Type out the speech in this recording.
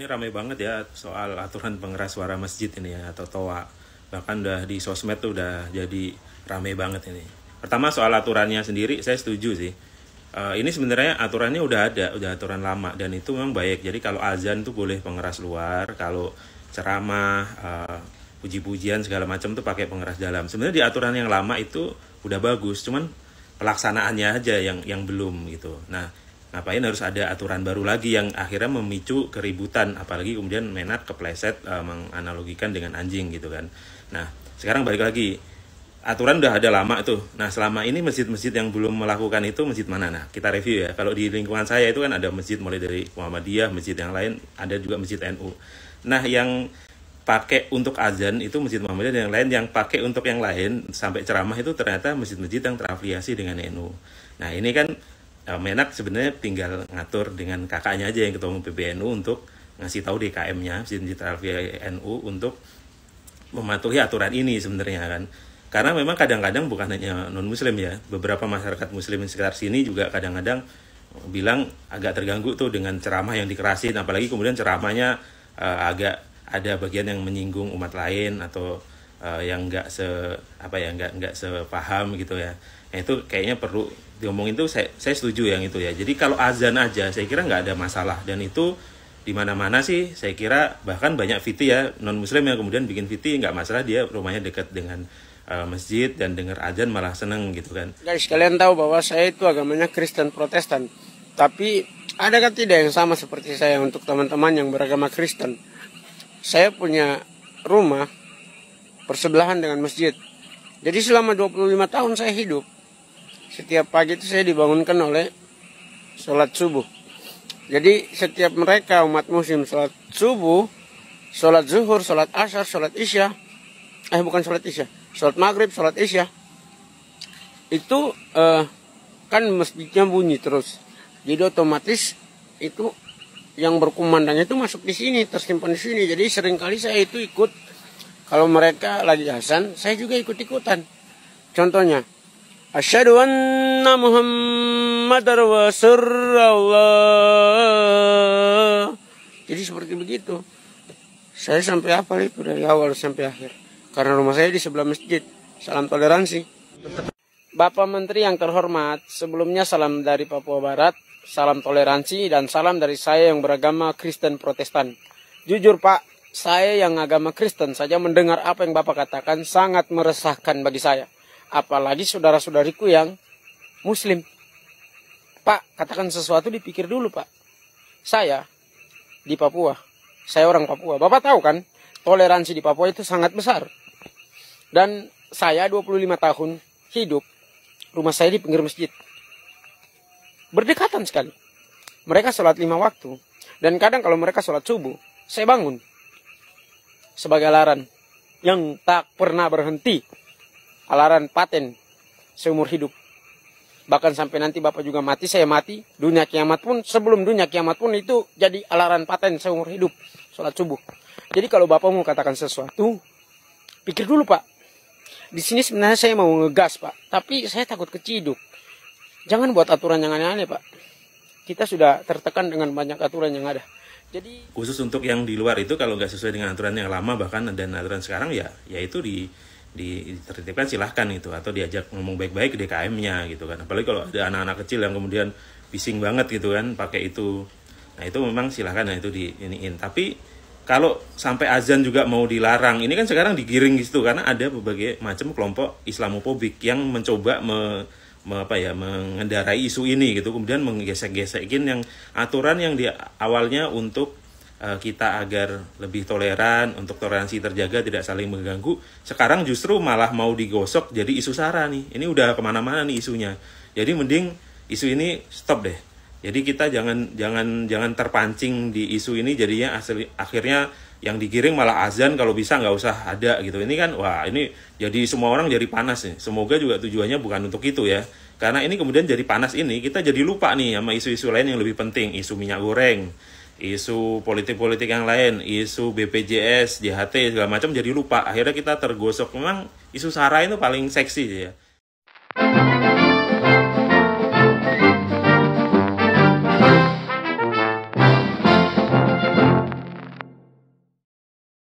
ini ramai banget ya soal aturan pengeras suara masjid ini ya, atau TOA. Bahkan udah di sosmed tuh udah jadi ramai banget ini. Pertama soal aturannya sendiri, saya setuju sih. Ini sebenarnya aturannya udah ada, udah aturan lama, dan itu memang baik. Jadi kalau azan tuh boleh pengeras luar, kalau ceramah, puji-pujian segala macam tuh pakai pengeras dalam. Sebenarnya di aturan yang lama itu udah bagus, cuman pelaksanaannya aja yang belum gitu. Nah, ngapain harus ada aturan baru lagi yang akhirnya memicu keributan, apalagi kemudian Menak kepleset menganalogikan dengan anjing gitu kan. Nah, sekarang balik lagi, aturan udah ada lama tuh. Nah, selama ini masjid-masjid yang belum melakukan itu masjid mana? Nah, kita review ya. Kalau di lingkungan saya itu kan ada masjid mulai dari Muhammadiyah, masjid yang lain, ada juga masjid NU. Nah, yang pakai untuk azan itu masjid Muhammadiyah, dan yang lain yang pakai untuk yang lain sampai ceramah itu ternyata masjid-masjid yang terafiliasi dengan NU. Nah, ini kan Menak sebenarnya tinggal ngatur dengan kakaknya aja yang ketua umum PBNU untuk ngasih tahu DKM-nya, masjid-masjid terafiliasi NU, untuk mematuhi aturan ini sebenarnya kan. Karena memang kadang-kadang bukan hanya non-muslim ya, beberapa masyarakat muslim di sekitar sini juga kadang-kadang bilang agak terganggu tuh dengan ceramah yang dikerasin, apalagi kemudian ceramahnya agak ada bagian yang menyinggung umat lain atau yang nggak sepaham gitu ya. Nah, itu kayaknya perlu diomongin tuh, saya setuju yang itu ya. Jadi kalau azan aja saya kira nggak ada masalah, dan itu di mana-mana sih saya kira, bahkan banyak VT ya non muslim yang kemudian bikin VT nggak masalah, dia rumahnya dekat dengan masjid dan dengar azan malah seneng gitu kan. Guys, kalian tahu bahwa saya itu agamanya Kristen Protestan, tapi adakah tidak yang sama seperti saya untuk teman-teman yang beragama Kristen? Saya punya rumah bersebelahan dengan masjid. Jadi selama 25 tahun saya hidup, setiap pagi itu saya dibangunkan oleh sholat subuh. Jadi setiap mereka umat muslim sholat subuh, sholat zuhur, sholat asar, sholat isya, sholat maghrib, sholat isya, itu kan masjidnya bunyi terus. Jadi otomatis itu yang berkumandang itu masuk di sini, tersimpan di sini. Jadi seringkali saya itu ikut, kalau mereka lagi azan, saya juga ikut-ikutan. Contohnya, asyhadu anna Muhammadar Rasulullah. Jadi seperti begitu. Saya sampai hafal itu dari awal sampai akhir. Karena rumah saya di sebelah masjid. Salam toleransi. Bapak Menteri yang terhormat, sebelumnya salam dari Papua Barat. Salam toleransi dan salam dari saya yang beragama Kristen Protestan. Jujur Pak, saya yang agama Kristen saja mendengar apa yang Bapak katakan sangat meresahkan bagi saya. Apalagi saudara-saudariku yang Muslim. Pak, katakan sesuatu dipikir dulu Pak. Saya di Papua, saya orang Papua. Bapak tahu kan, toleransi di Papua itu sangat besar. Dan saya 25 tahun hidup, rumah saya di pinggir masjid. Berdekatan sekali. Mereka sholat 5 waktu. Dan kadang kalau mereka sholat subuh, saya bangun. Sebagai alarm yang tak pernah berhenti. Alarm paten seumur hidup. Bahkan sampai nanti Bapak juga mati, saya mati. Dunia kiamat pun, sebelum dunia kiamat pun itu jadi alarm paten seumur hidup. Sholat subuh. Jadi kalau Bapak mau katakan sesuatu, pikir dulu Pak. Di sini sebenarnya saya mau ngegas Pak. Tapi saya takut keciduk. Jangan buat aturan yang aneh-aneh Pak. Kita sudah tertekan dengan banyak aturan yang ada. Jadi khusus untuk yang di luar itu, kalau nggak sesuai dengan aturan yang lama bahkan dan aturan sekarang ya itu ditertibkan silahkan itu, atau diajak ngomong baik-baik ke DKM-nya gitu kan. Apalagi kalau ada anak-anak kecil yang kemudian bising banget gitu kan pakai itu. Nah, itu memang silahkan, nah itu diiniin. Tapi kalau sampai azan juga mau dilarang, ini kan sekarang digiring gitu karena ada berbagai macam kelompok Islamofobik yang mencoba mengendarai isu ini gitu, kemudian menggesek-gesekin yang aturan yang di awalnya untuk kita agar lebih toleran, untuk toleransi terjaga, tidak saling mengganggu, sekarang justru malah mau digosok jadi isu sara nih. Ini udah kemana-mana nih isunya. Jadi mending isu ini stop deh. Jadi kita jangan terpancing di isu ini, jadinya akhirnya yang digiring malah azan, kalau bisa nggak usah ada gitu. Ini kan, wah ini jadi semua orang jadi panas nih. Semoga juga tujuannya bukan untuk itu ya. Karena ini kemudian jadi panas ini, kita jadi lupa nih sama isu-isu lain yang lebih penting. Isu minyak goreng, isu politik-politik yang lain, isu BPJS, JHT, segala macam jadi lupa. Akhirnya kita tergosok. Memang isu SARA itu paling seksi ya.